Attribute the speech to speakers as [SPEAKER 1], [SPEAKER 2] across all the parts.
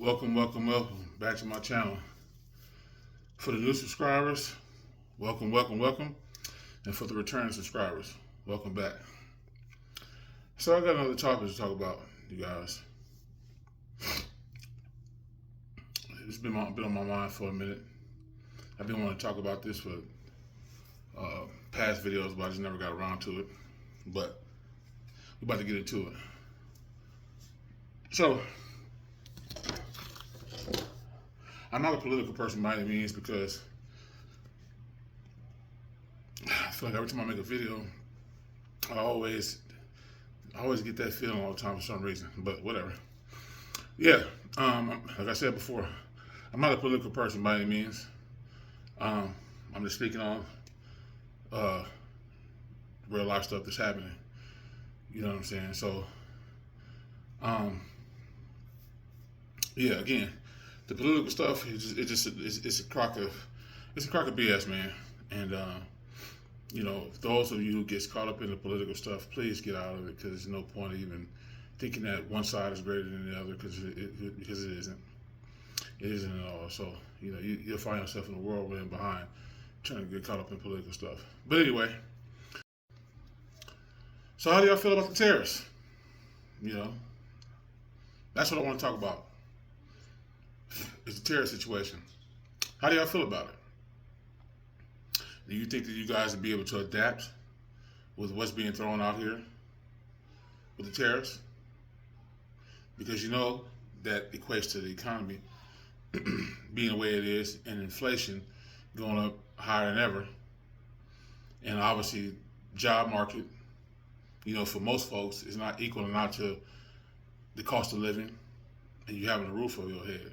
[SPEAKER 1] Welcome back to my channel. For the new subscribers, welcome. And for the returning subscribers, welcome back. So I got another topic to talk about, you guys. It's been on my mind for a minute. I've been wanting to talk about this for past videos, but I just never got around to it. But we're about to get into it. So, I'm not a political person by any means because I feel like every time I make a video, I always get that feeling all the time for some reason. But whatever. Yeah, like I said before, I'm not a political person by any means. I'm just speaking on real life stuff that's happening. You know what I'm saying? So, yeah, again, the political stuff it's a crock of BS, man. And those of you who gets caught up in the political stuff, please get out of it because there's no point even thinking that one side is greater than the other because it isn't. It isn't at all. So you'll find yourself in a whirlwind behind trying to get caught up in political stuff. But anyway, so how do y'all feel about the tariffs? That's what I want to talk about. It's the tariff situation. How do y'all feel about it? Do you think that you guys will be able to adapt with what's being thrown out here with the tariffs? Because that equates to the economy being the way it is and inflation going up higher than ever. And obviously, job market, for most folks is not equaling out to the cost of living and you having a roof over your head.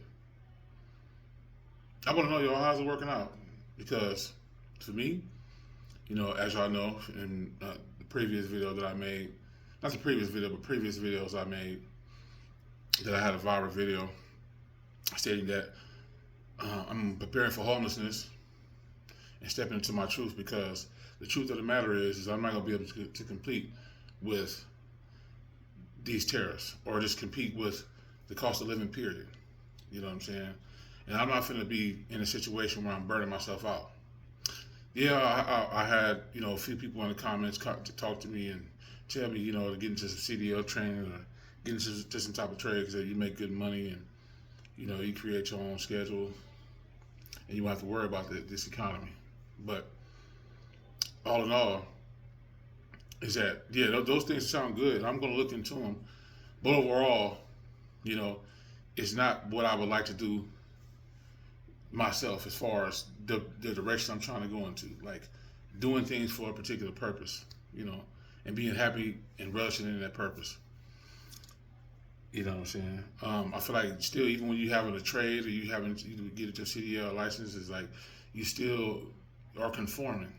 [SPEAKER 1] I want to know, y'all, how's it working out? Because for me, as y'all know, in the previous video that I made, not the previous video, but previous videos I made, that I had a viral video stating that I'm preparing for homelessness and stepping into my truth because the truth of the matter is I'm not going to be able to compete with these tariffs or just compete with the cost of living, period. You know what I'm saying? And I'm not going to be in a situation where I'm burning myself out. Yeah, I had, a few people in the comments to talk to me and tell me, to get into some CDL training or get into some type of trade because you make good money and, you create your own schedule and you won't have to worry about this economy. But all in all, is that, yeah, those things sound good. I'm going to look into them. But overall, it's not what I would like to do myself as far as the direction I'm trying to go into, like doing things for a particular purpose, and being happy and relishing in that purpose. You know what I'm saying? I feel like still, even when you having a trade or you get your CDL license, it's like you still are conforming.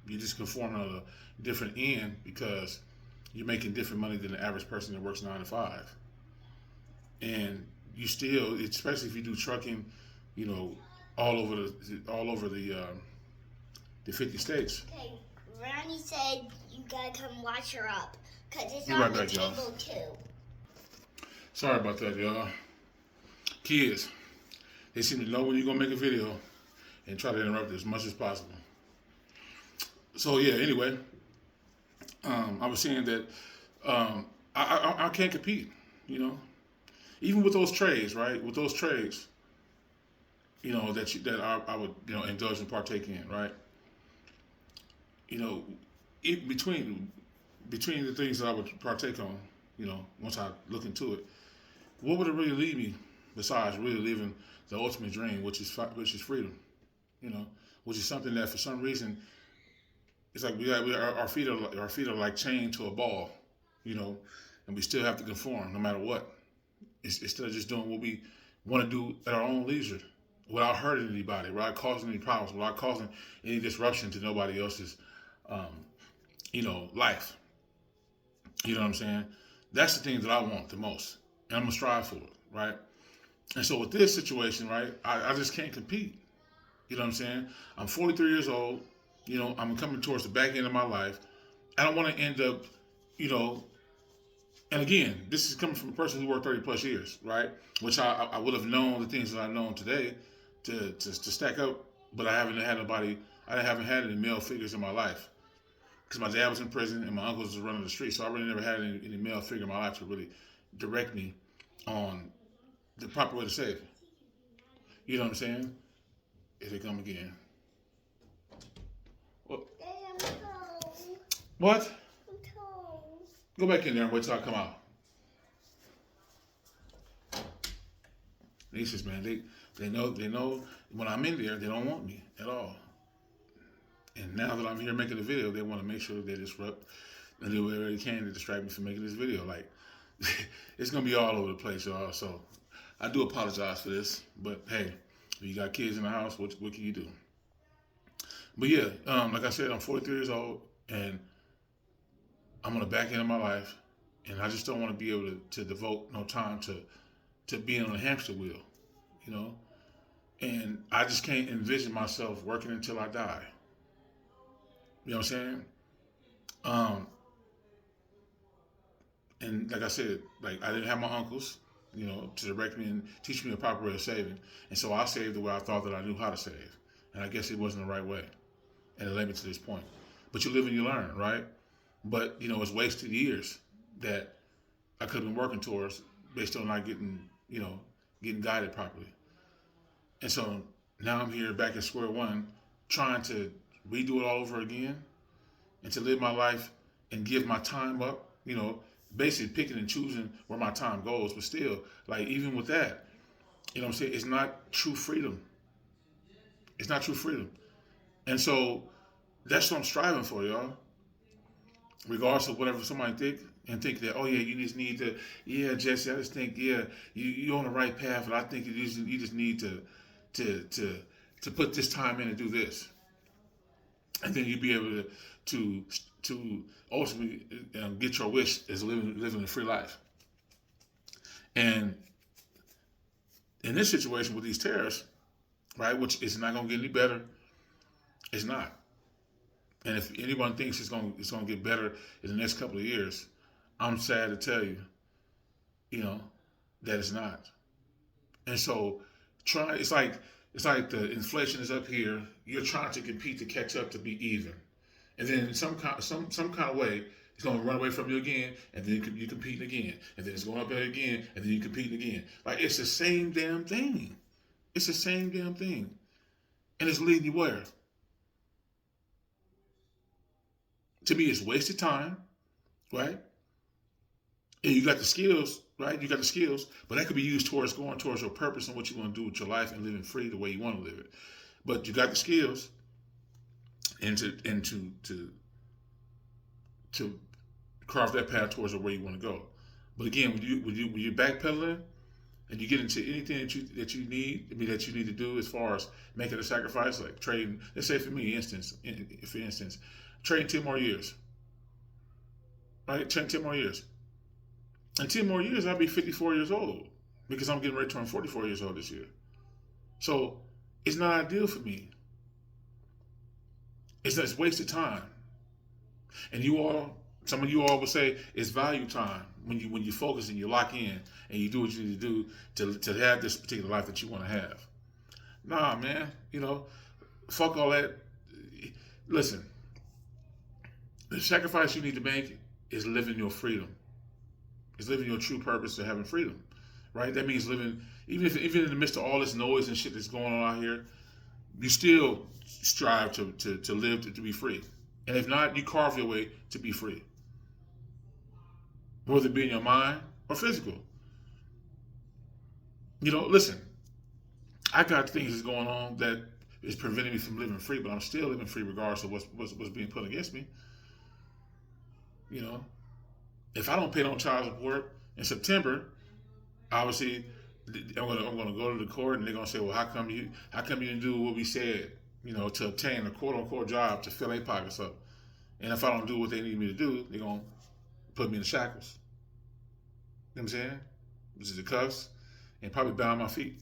[SPEAKER 1] You're just conforming on a different end because you're making different money than the average person that works 9 to 5. And you still, especially if you do trucking, all over the 50 states.
[SPEAKER 2] Okay, Ronnie said you gotta come watch her up, cause it's
[SPEAKER 1] Be
[SPEAKER 2] on
[SPEAKER 1] right
[SPEAKER 2] the
[SPEAKER 1] back, y'all.
[SPEAKER 2] table too.
[SPEAKER 1] Sorry about that, y'all. Kids, they seem to know when you're gonna make a video and try to interrupt it as much as possible. So yeah, anyway, I was saying that I can't compete, even with those trades, right? With those trades, that I would indulge and partake in, right? Between the things that I would partake on, once I look into it, what would it really lead me besides really living the ultimate dream, which is freedom, which is something that for some reason it's like our feet are like chained to a ball, and we still have to conform no matter what. Instead of just doing what we want to do at our own leisure, without hurting anybody, without causing any problems, without causing any disruption to nobody else's, life. You know what I'm saying? That's the thing that I want the most, and I'm gonna strive for it, right? And so with this situation, right, I just can't compete. You know what I'm saying? I'm 43 years old. I'm coming towards the back end of my life. I don't want to end up, And again, this is coming from a person who worked 30 plus years, right? Which I would have known the things that I know today to stack up, but I haven't had nobody, I haven't had any male figures in my life. Because my dad was in prison and my uncles was running the street, so I really never had any male figure in my life to really direct me on the proper way to save. You know what I'm saying? If they come again. What? What? Go back in there and wait till I come out. Nieces, man, they know when I'm in there, they don't want me at all. And now that I'm here making a video, they want to make sure they disrupt and do whatever they can to distract me from making this video. Like, it's gonna be all over the place, y'all. So I do apologize for this, but hey, if you got kids in the house, what can you do? But yeah, like I said, I'm 43 years old, and I'm on the back end of my life, and I just don't want to be able to devote no time to being on a hamster wheel, you know? And I just can't envision myself working until I die. You know what I'm saying? And like I said, like I didn't have my uncles, you know, to direct me and teach me a proper way of saving. And so I saved the way I thought that I knew how to save. And I guess it wasn't the right way. And it led me to this point. But you live and you learn, right? But, you know, it's wasted years that I could have been working towards based on not getting, you know, getting guided properly. And so now I'm here back at square one, trying to redo it all over again and to live my life and give my time up, you know, basically picking and choosing where my time goes. But still, like, even with that, you know what I'm saying? It's not true freedom. It's not true freedom. And so that's what I'm striving for, y'all. Regardless of whatever somebody think that, oh yeah, you just need to, yeah, Jesse, I just think, yeah, you're on the right path, but I think you just need to put this time in and do this, and then you'll be able to ultimately get your wish is living a free life. And in this situation with these tariffs, right, which is not going to get any better, it's not. And if anyone thinks it's going to get better in the next couple of years, I'm sad to tell you, you know, that it's not. And so it's like the inflation is up here. You're trying to compete to catch up to be even, and then in some kind of way, it's going to run away from you again, and then you compete again, and then it's going up there again, and then you compete again. Like, it's the same damn thing. It's the same damn thing, and it's leading you where? To me, it's wasted time, right? And you got the skills, right? You got the skills, but that could be used towards going towards your purpose and what you want to do with your life and living free the way you want to live it. But you got the skills, and to carve that path towards where you want to go. But again, when you backpedaling and you get into anything that you need, I mean, that you need to do as far as making a sacrifice, like trading. Let's say for instance, trading 10 more years, right? 10 more years. In 10 more years, I'll be 54 years old because I'm getting ready to turn 44 years old this year. So it's not ideal for me. It's wasted time. And some of you all will say it's value time when you focus and you lock in and you do what you need to do to have this particular life that you want to have. Nah, man, you know, fuck all that. Listen, the sacrifice you need to make is living your freedom. It's living your true purpose of having freedom, right? That means living, even in the midst of all this noise and shit that's going on out here, you still strive to live to be free. And if not, you carve your way to be free, whether it be in your mind or physical. You know, listen, I got things that's going on that is preventing me from living free, but I'm still living free regardless of what's being put against me. You know, if I don't pay no child support in September, obviously I'm gonna go to the court and they're gonna say, well, how come you didn't do what we said, you know, to obtain a quote unquote job to fill their pockets up? And if I don't do what they need me to do, they're gonna put me in the shackles. You know what I'm saying? Which is the cuffs and probably bound my feet.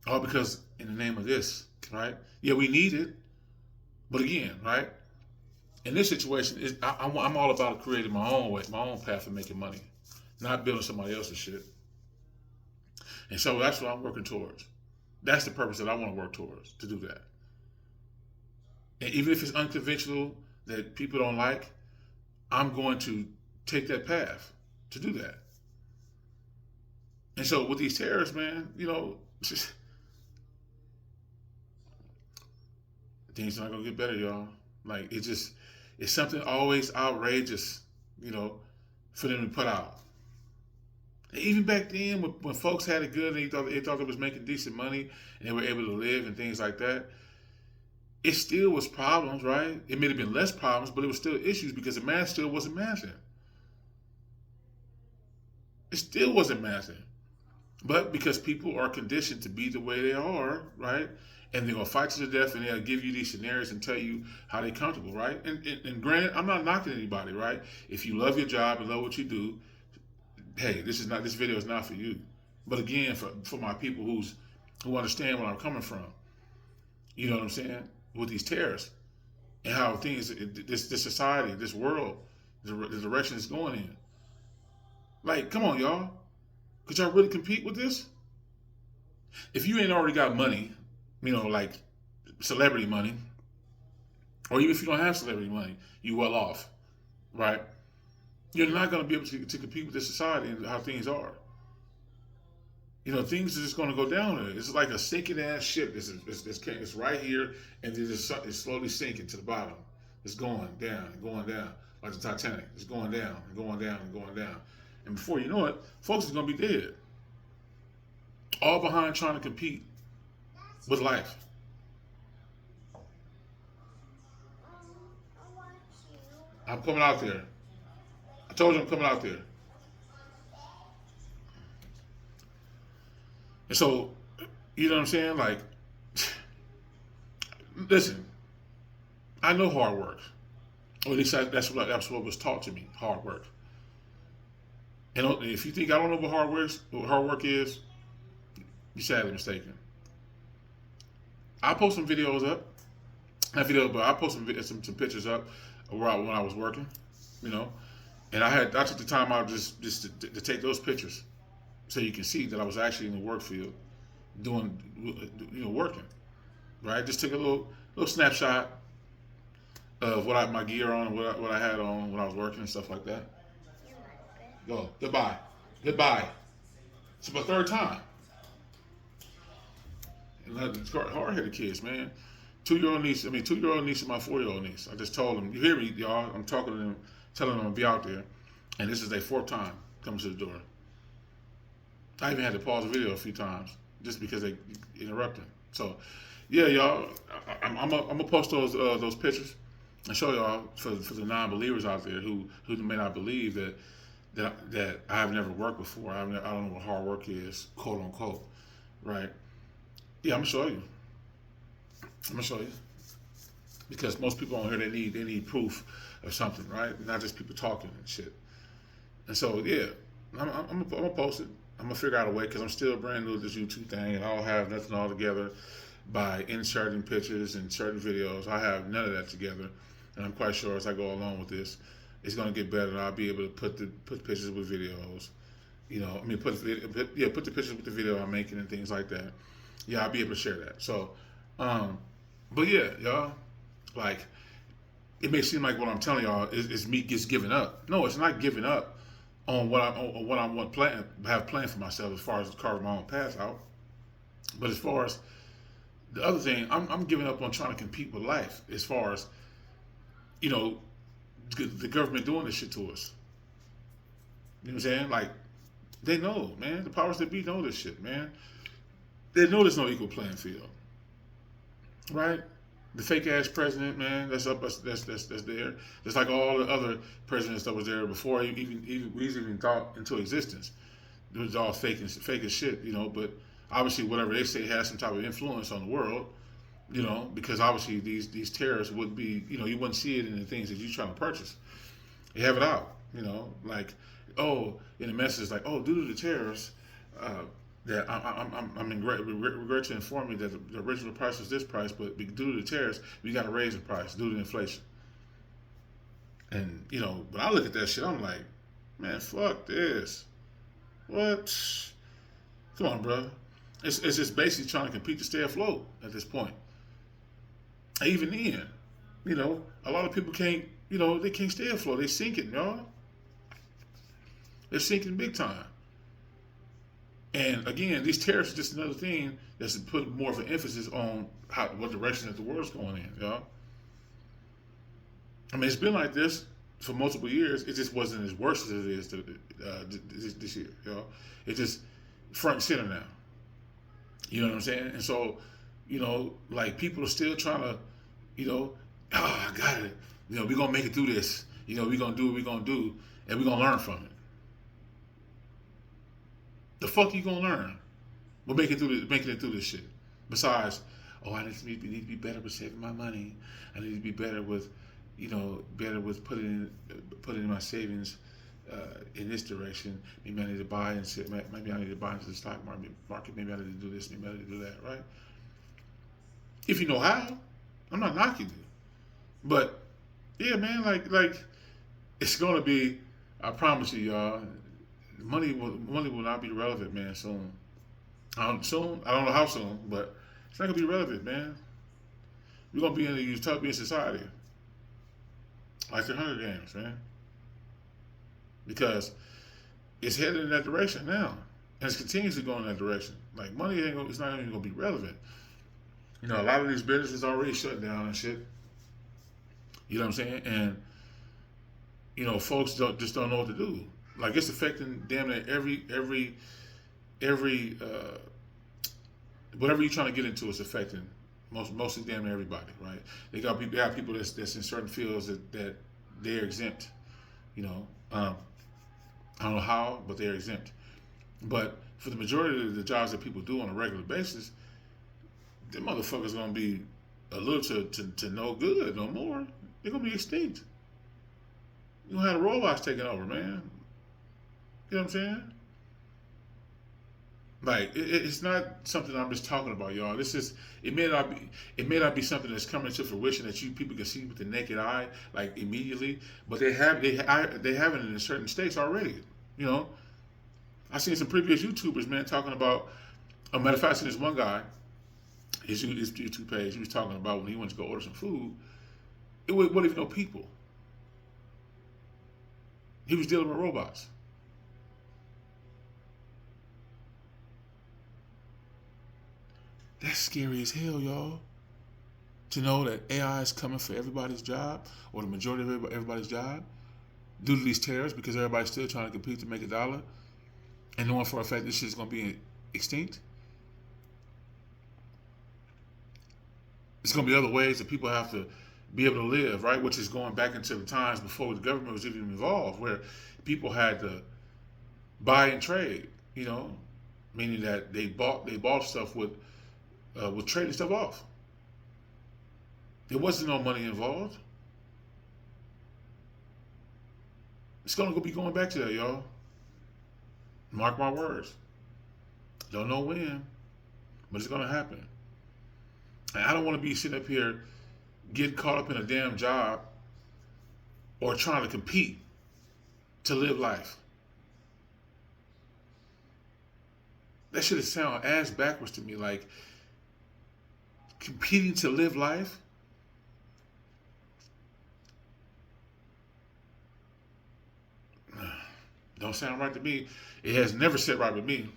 [SPEAKER 1] All because in the name of this, right? Yeah, we need it, but again, right? In this situation, I'm all about creating my own way, my own path of making money, not building somebody else's shit. And so that's what I'm working towards. That's the purpose that I want to work towards, to do that. And even if it's unconventional, that people don't like, I'm going to take that path to do that. And so with these tariffs, man, things are not gonna get better, y'all. Like it's something always outrageous, you know, for them to put out. And even back then, when folks had it good and they thought they was making decent money and they were able to live and things like that, it still was problems, right? It may have been less problems, but it was still issues because the math still wasn't mathing. It still wasn't mathing. But because people are conditioned to be the way they are, right? And they're gonna fight to the death, and they'll give you these scenarios and tell you how they're comfortable, right? And granted, I'm not knocking anybody, right? If you love your job and love what you do, hey, this video is not for you. But again, for my people who understand where I'm coming from, you know what I'm saying? With these tariffs and how things, this society, this world, the direction it's going in. Like, come on, y'all. Could y'all really compete with this? If you ain't already got money, like celebrity money, or even if you don't have celebrity money, you well off, right? You're not going to be able to compete with this society and how things are. Things are just going to go down there. It's like a sinking ass ship. It's right here, and it's slowly sinking to the bottom. It's going down and going down, like the Titanic. It's going down and going down and going down. And before you know it, folks are going to be dead. All behind trying to compete with life. I'm coming out there. I told you I'm coming out there. And so, you know what I'm saying? Like, listen, I know hard work. Or at least that's what was taught to me, hard work. And if you think I don't know what hard work is, you're sadly mistaken. I post some videos up. Not videos, but I post some pictures up when I was working, and I took the time out just to take those pictures so you can see that I was actually in the work field doing, working, right? Just took a little snapshot of my gear on, and what I had on when I was working and stuff like that. Go. Goodbye. It's my third time. And hard-headed kids, man. 2-year-old niece and my 4-year-old niece. I just told them, you hear me, y'all? I'm talking to them, telling them to be out there. And this is their 4th time coming to the door. I even had to pause the video a few times just because they interrupted. So, yeah, y'all, I'm gonna post those pictures and show y'all for the non-believers out there who may not believe that I have never worked before. I don't know what hard work is, quote unquote, right? Yeah, I'm gonna show you because most people on here they need proof of something, right? Not just people talking and shit. And so yeah, I'm gonna post it. I'm gonna figure out a way because I'm still brand new to this YouTube thing, and I don't have nothing all together by inserting pictures and certain videos. I have none of that together, and I'm quite sure as I go along with this, it's gonna get better. And I'll be able to put pictures with videos. Put the pictures with the video I'm making and things like that. Yeah, I'll be able to share that. So, but yeah, y'all, like, it may seem like what I'm telling y'all is me just giving up. No, it's not giving up on what I have planned for myself as far as carving my own path out. But as far as the other thing, I'm giving up on trying to compete with life. As far as the government doing this shit to us. You know what I'm saying? Like, they know, man. The powers that be know this shit, man. They know there's no equal playing field, right? The fake ass president, man, that's there. Just like all the other presidents that was there before we even thought into existence. It was all fake as shit, But obviously, whatever they say has some type of influence on the world, because obviously these tariffs would be, you wouldn't see it in the things that you're trying to purchase. They have it out, like, in the message like, due to the tariffs. That I'm in regret to inform you that the original price was this price, but due to the tariffs, we got to raise the price due to inflation. And when I look at that shit, I'm like, man, fuck this. What? Come on, bro. It's just basically trying to compete to stay afloat at this point. Even then, a lot of people can't. They can't stay afloat. They're sinking, y'all. They're sinking big time. And again, these tariffs are just another thing that's to put more of an emphasis on what direction that the world's going in, y'all. I mean, it's been like this for multiple years. It just wasn't as worse as it is this year, y'all. It's just front and center now. You know what I'm saying? And so, like people are still trying to, I got it. We're gonna make it through this. We're gonna do what we're gonna do, and we're gonna learn from it. The fuck you gonna learn? We're making it through this shit. Besides, I need to be better with saving my money. I need to be better with, putting in my savings in this direction. Maybe I need to buy maybe I need to buy into the stock market. Maybe I need to do this. Maybe I need to do that. Right? If you know how, I'm not knocking you, but yeah, man, like it's gonna be. I promise you, y'all. Money will not be relevant, man. Soon. I don't know how soon, but it's not gonna be relevant, man. We're gonna be in a utopian society, like the Hunger Games, man. Because it's headed in that direction now, and it continues to go in that direction. Like money it's not even gonna be relevant. A lot of these businesses already shut down and shit. You know what I'm saying? And folks don't know what to do. Like it's affecting damn near every whatever you're trying to get into is affecting mostly damn near everybody, right? They have people that's in certain fields that they're exempt. I don't know how, but they're exempt. But for the majority of the jobs that people do on a regular basis, them motherfuckers gonna be a little to no good no more. They're gonna be extinct. You gonna have the robots taking over, man. You know what I'm saying? Like it's not something I'm just talking about, y'all. It may not be something that's coming to fruition that you people can see with the naked eye, like immediately. But they have it in certain states already. I seen some previous YouTubers, man, talking about. A matter of fact, this one guy, his YouTube page, he was talking about when he went to go order some food. It wasn't even no people. He was dealing with robots. That's scary as hell, y'all. To know that AI is coming for everybody's job, or the majority of everybody's job, due to these tariffs, because everybody's still trying to compete to make a dollar, and knowing for a fact this shit is going to be extinct. There's going to be other ways that people have to be able to live, right? Which is going back into the times before the government was even involved, where people had to buy and trade, meaning that they bought stuff with trading stuff off. There wasn't no money involved. It's gonna be going back to that, y'all. Mark my words. Don't know when, but it's gonna happen. And I don't want to be sitting up here getting caught up in a damn job or trying to compete to live life. That should sound ass backwards to me, like competing to live life. Don't sound right to me. It has never said right with me.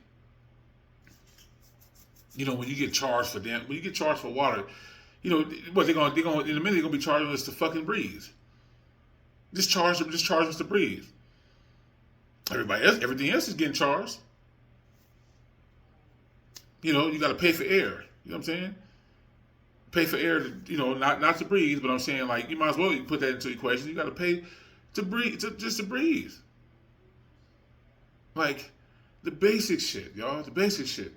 [SPEAKER 1] When you get charged for water, what they're gonna in a minute they're gonna be charging us to fucking breathe. Just charge us to breathe. Everything else is getting charged. You got to pay for air. You know what I'm saying? Pay for air to, not to breathe, but I'm saying like you might as well put that into the equation. You got to pay to breathe, just to breathe. Like the basic shit, y'all. The basic shit.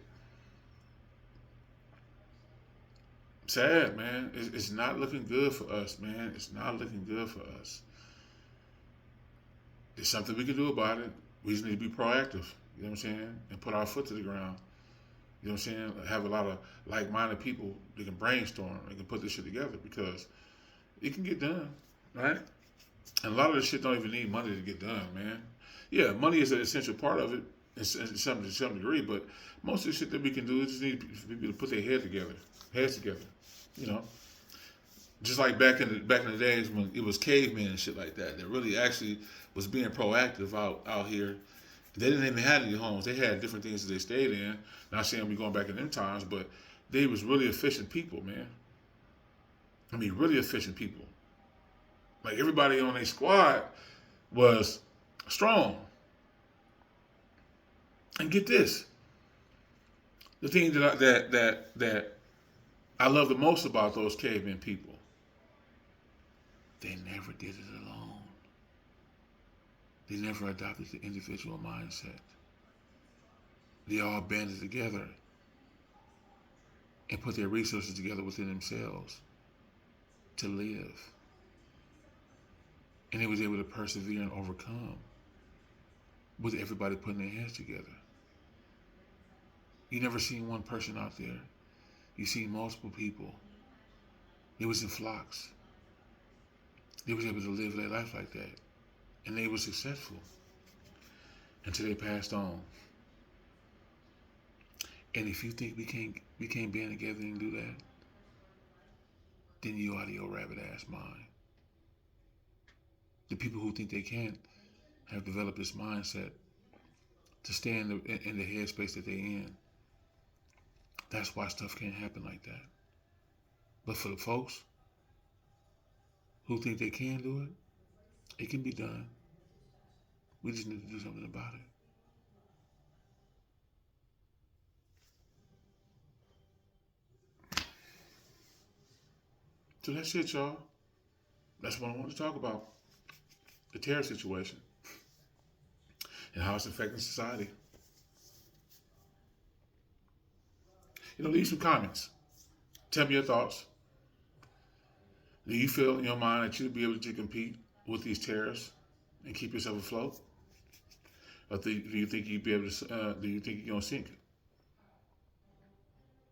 [SPEAKER 1] Sad, man. It's not looking good for us, man. It's not looking good for us. There's something we can do about it. We just need to be proactive. You know what I'm saying? And put our foot to the ground. You know what I'm saying? Have a lot of like-minded people that can brainstorm and can put this shit together because it can get done, right? And a lot of this shit don't even need money to get done, man. Yeah, money is an essential part of it to some degree, but most of the shit that we can do is just need people to put their heads together. You know, just like back in the days when it was cavemen and shit like that really actually was being proactive out here. They didn't even have any homes. They had different things that they stayed in. Not saying we going back in them times, but they was really efficient people, man. I mean, really efficient people. Like everybody on their squad was strong. And get this, the thing that I love the most about those caveman people, they never did it alone. They never adopted the individual mindset. They all banded together and put their resources together within themselves to live. And they was able to persevere and overcome with everybody putting their hands together. You never seen one person out there. You seen multiple people. They was in flocks. They was able to live their life like that. And they were successful until they passed on. And if you think we can't band together and do that, then you out of your rabbit ass mind. The people who think they can have developed this mindset to stay in the headspace that they're in. That's why stuff can't happen like that. But for the folks who think they can do it, it can be done. We just need to do something about it. So that's it, y'all. That's what I wanted to talk about. The tariff situation and how it's affecting society. Leave some comments. Tell me your thoughts. Do you feel in your mind that you'll be able to compete with these tariffs and keep yourself afloat? Or do you think you'd be able to? Do you think you're gonna sink?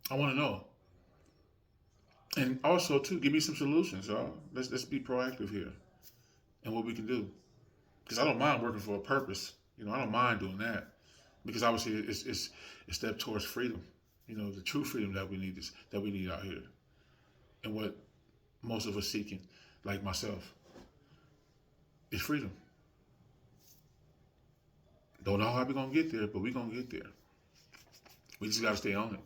[SPEAKER 1] I want to know. And also, too, give me some solutions, y'all. Let's be proactive here and what we can do. Because I don't mind working for a purpose. I don't mind doing that. Because obviously, it's a step towards freedom. The true freedom that we need out here, and what most of us seeking, like myself, is freedom. Don't know how we're gonna get there, but we're gonna get there. We just gotta stay on it.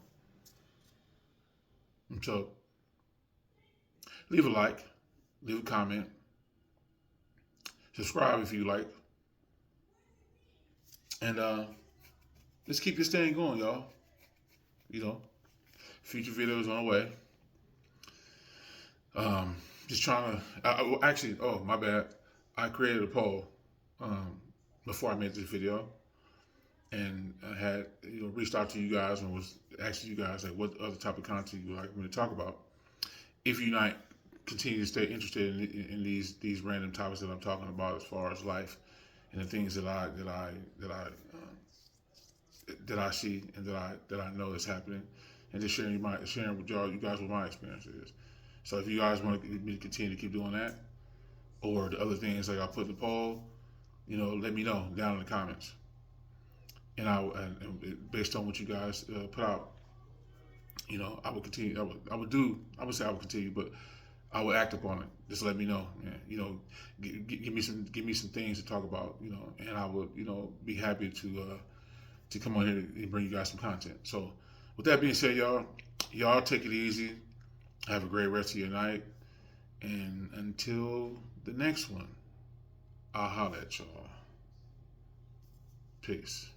[SPEAKER 1] And so, leave a like, leave a comment, subscribe if you like, and let's keep this thing going, y'all. Future videos on the way. Just trying to. Actually, oh my bad. I created a poll before I made this video, and I had reached out to you guys and was asking you guys like what other type of content you would like me to talk about. If you not continue to stay interested in these random topics that I'm talking about as far as life and the things that I see and that I know that's happening, and just sharing with you guys what my experience is. So if you guys want me to continue to keep doing that, or the other things like I put in the poll, let me know down in the comments. And and based on what you guys put out, I would continue. I would say I would continue, but I would act upon it. Just let me know, man. Give me some things to talk about, and I would, be happy to come on here and bring you guys some content. So, with that being said, y'all take it easy. Have a great rest of your night, and until the next one, I'll holler at y'all. Peace.